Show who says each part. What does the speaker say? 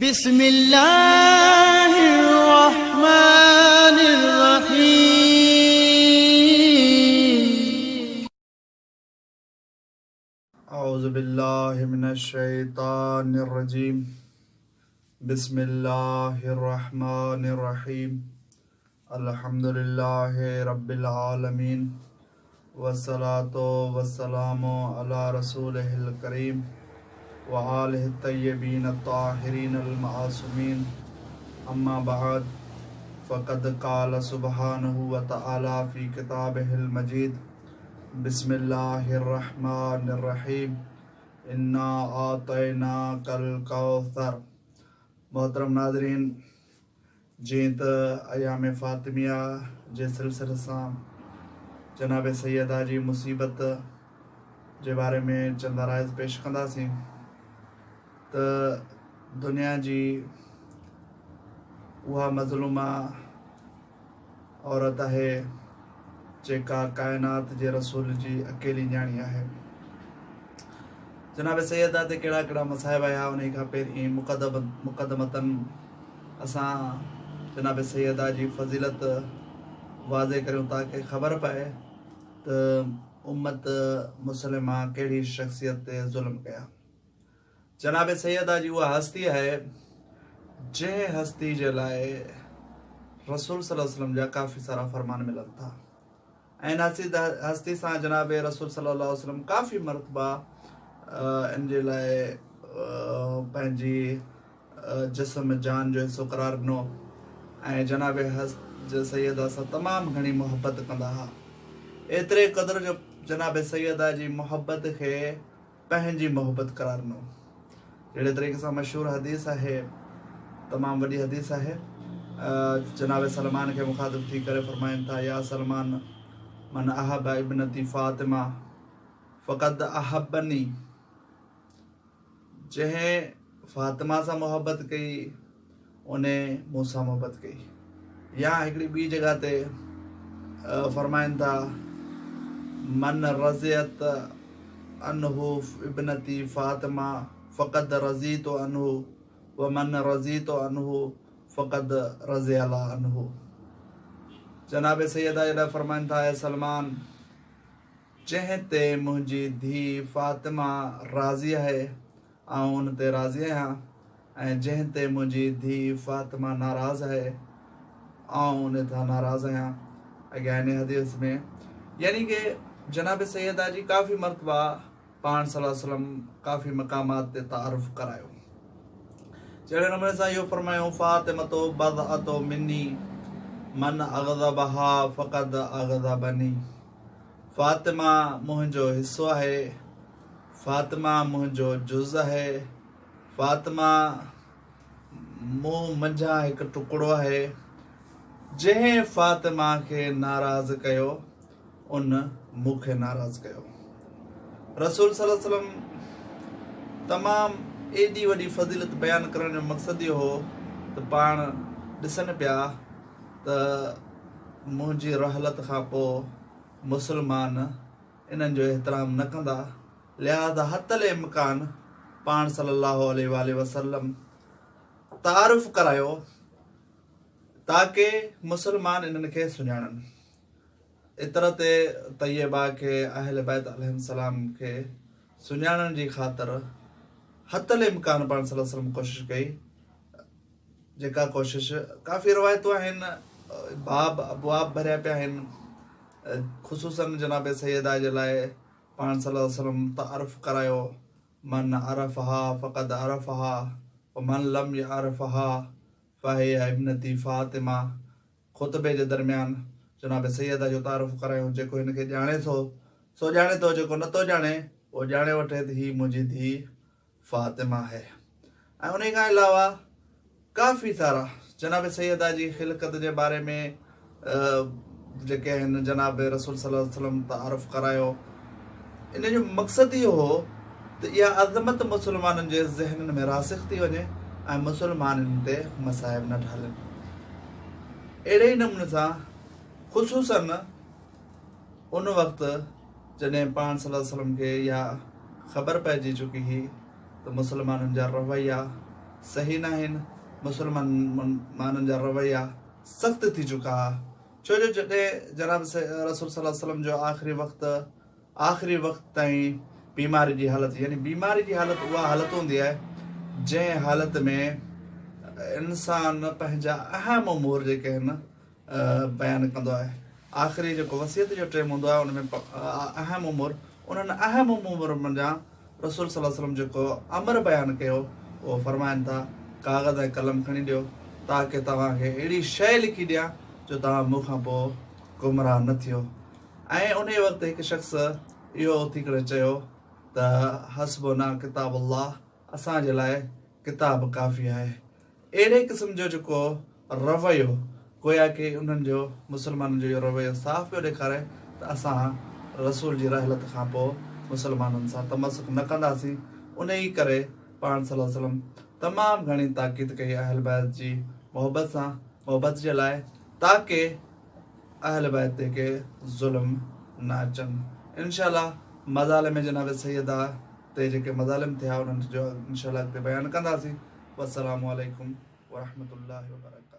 Speaker 1: बिस्मिल्लाहिर्रहमानिर्रहीम। औज़ु बिल्लाहि मिनश्शैतानिर्रजीम। बिस्मिल्लाहिर्रहमानिर्रहीम। अल्हम्दुलिल्लाहि रब्बिल आलमीन वस्सलातु वस्सलामु अला रसूलिहिल करीम व आलिहि तय्यबीन अत्ताहिरीन अल मासूमीन। अम्मा बाद फ़क़द क़ाल सुब्हानहु व तआला फ़ी किताबिहिल मजीद। बिस्मिल्लाहिर्रहमानिर्रहीम। इन्ना आतैनाकल कौसर। मोहतरम नाज़रीन, जीअं त अयाम फ़ातिमिया जे सिलसिले सां जनाब सैयदा जी मुसीबत जे बारे में चंद राइज़ पेश कंदासीं त दुनिया जी उहा मज़लूमा औरत आहे जेका काइनात जे रसूल जी अकेली न्याणी आहे। जनाब सैयदा ते कहिड़ा कहिड़ा मसाइब आया उन खां पहिरीं मुक़दमतन असां जनाब सैयदा जी फ़ज़ीलत वाज़े करियूं ताकी ख़बर पए त उम्मत मुस्लिमा कहिड़ी शख़्सियत ते ज़ुल्म कया। जनाब सैयदा जी उहा हस्ती आहे जंहिं हस्ती जे लाइ रसूल सल्लल्लाहु अलैहि वसल्लम जा काफ़ी सारा फरमान मिलनि था ऐं हस्ती सां जनाब रसूल सल्लल्लाहु अलैहि वसल्लम काफ़ी मरतबा इन जे लाइ पंहिंजी जिस्म जान जो हिसो करार ॾिनो ऐं जनाब सैयदा सां तमामु घणी मुहबत कंदा हुआ। एतिरे क़दुरु जो जनाब सैयदा जी मुहबत खे पंहिंजी मुहबत करार ॾिनो। जहिड़े तरीक़े सां मशहूरु हदीस आहे, तमामु वॾी हदीस आहे। जनाब सलमान खे मुखातिब थी करे फरमाइनि था, या सलमान मन अहब इब्नती फ़ातिमा फ़क़द अहबनी। जंहिं फ़ातिमा सां मोहबत कई उन मूंसां मोहबत कई। या हिकिड़ी ॿी जॻह ते फरमाइनि था, मन रज़ियत अनहु इब्नती फ़ातिमा फ़क़द रज़ीतु अनहु व मन रज़ीतु अनहु फ़क़द रज़ियल्लाहु अनहु। जनाब सैयदा जे लाइ फरमाइनि था, ऐं सलमान, जंहिं ते मुंहिंजी धीउ फ़ातिमा राज़ी आहे ऐं उन ते राज़ी आहियां, ऐं जंहिं ते मुंहिंजी धीउ फ़ातिमा नाराज़ आहे ऐं उन तां नाराज़ आहियां। अॻियां इन हदीस में यानी कि जनाब सैयदा जी काफ़ी मरतबा पाण सल्लल्लाहु अलैहि वसल्लम काफ़ी मक़ामात ते तारुफ़ करायो। जहिड़े नमूने सां इहो फरमायूं, फ़ातिमतो बज़अतो मिन्नी मन अग़ज़बहा फ़क़द अग़ज़बनी। फ़ातिमा मुंहिंजो हिसो आहे, फ़ातिमा मुंहिंजो जुज़ आहे, फ़ातिमा मूं मंझां हिकु टुकड़ो आहे। जंहिं फ़ातिमा खे नाराज़ कयो उन मूंखे नाराज़ कयो। रसूल सल्लल्लाहु अलैहि वसल्लम तमामु एॾी वॾी फ़ज़ीलत बयानु करण जो मक़सदु इहो हो त पाण ॾिसनि पिया त मुंहिंजी रहलत खां पोइ मुस्लमान इन्हनि जो एतिराम न कंदा, लिहाज़ा हतल इम्कान पाण सल्लल्लाहु अलैहि वसल्लम तारुफ़ करायो ताकी मुस्लमान इन्हनि खे सुञाणनि। इतरत तय्यबा खे अहल बैत अलैहिस्सलाम खे सुञाणण जी ख़ातिर हतल इम्कान पाण सल्लल्लाहु अलैहि वसल्लम कोशिशि कई। जेका कोशिश काफ़ी रिवायतूं आहिनि, बाब अबवाब भरिया पिया आहिनि। ख़ुसूसन जनाब सैयदा जे लाइ पाण सल्लल्लाहु अलैहि वसल्लम तारुफ़ करायो, मन अरफ़हा फ़क़द अरफ़हा व मन लम यअरफ़हा फ़हिय इब्नती फ़ातिमा। ख़ुतबे जे दरमियान जनाब सैयदा जो तारुफ़ करायूं, जेको हिनखे ॼाणे थो सो ॼाणे थो, जेको नथो ॼाणे उहो ॼाणे वठे त हीअ मुंहिंजी धीउ फ़ातिमा आहे। ऐं उन खां अलावा काफ़ी सारा जनाब सैयदा जी ख़िलक़त जे बारे में जेके आहिनि जनाब रसूल सल्लल्लाहु अलैहि वसल्लम तारुफ़ करायो। इन जो मक़सदु इहो हो त इहा अज़मत मुस्लमाननि जे ज़हननि में रासिख़ थी वञे ऐं मुस्लमाननि ते मसाइब न ढालनि। अहिड़े ई नमूने सां ख़ुसूसन उन वक़्तु जॾहिं पाण सल्लल्लाहु अलैहि वसल्लम खे इहा ख़बर पइजी चुकी हुई त मुस्लमाननि जा रवैया सही न आहिनि, मुसलमाननि जा रवैया सख़्त थी चुका। छो जो जॾहिं जनाब रसूल सल्लल्लाहु अलैहि वसल्लम जो आख़िरी वक़्त ताईं बीमारी जी हालत, यानी बीमारी जी हालत उहा हालत हूंदी आहे जंहिं हालत में इंसान पंहिंजा अहम उमूर जेके आहिनि बयानु कंदो आहे। आख़िरी जेको वसियत जो टाइम हूंदो आहे उनमें अहम उमूर, उन्हनि अहम उमूर जा रसूल सल्लल्लाहु अलैहि वसल्लम जेको अमर बयानु कयो उहो फरमाइनि था कागज़ ऐं कलम खणी ॾियो ताकी तव्हांखे अहिड़ी शइ लिखी ॾियां जो तव्हां मूंखां पोइ गुमराह न थियो। ऐं उन वक़्तु हिकु शख़्स इहो उथी करे चयो त हस्बुना किताबुल्लाह, असांजे लाइ किताब काफ़ी आहे। अहिड़े क़िस्म जो जेको रवैयो, गोया की उन्हनि जो मुसलमाननि जो इहो रवैयो साफ़ पियो ॾेखारे त असां रसूल जी रहलत खां पोइ मुसलमाननि सां तमसुक न कंदासीं। उन ई करे पाण सल्लल्लाहु अलैहि वसल्लम तमामु घणी ताक़ीद कई अहल बैत जी मोहबत जे लाइ, ताकी अहल बैत ते के ज़ुल्म न अचनि। इंशाअल्लाह मज़ालिम जनाब सैयदा ते जेके मज़ालिम थिया उन्हनि जो इंशाअल्लाह अॻिते बयानु कंदासीं। वस्सलामु अलैकुम वरहमतुल्लाहि वबरकातुहू।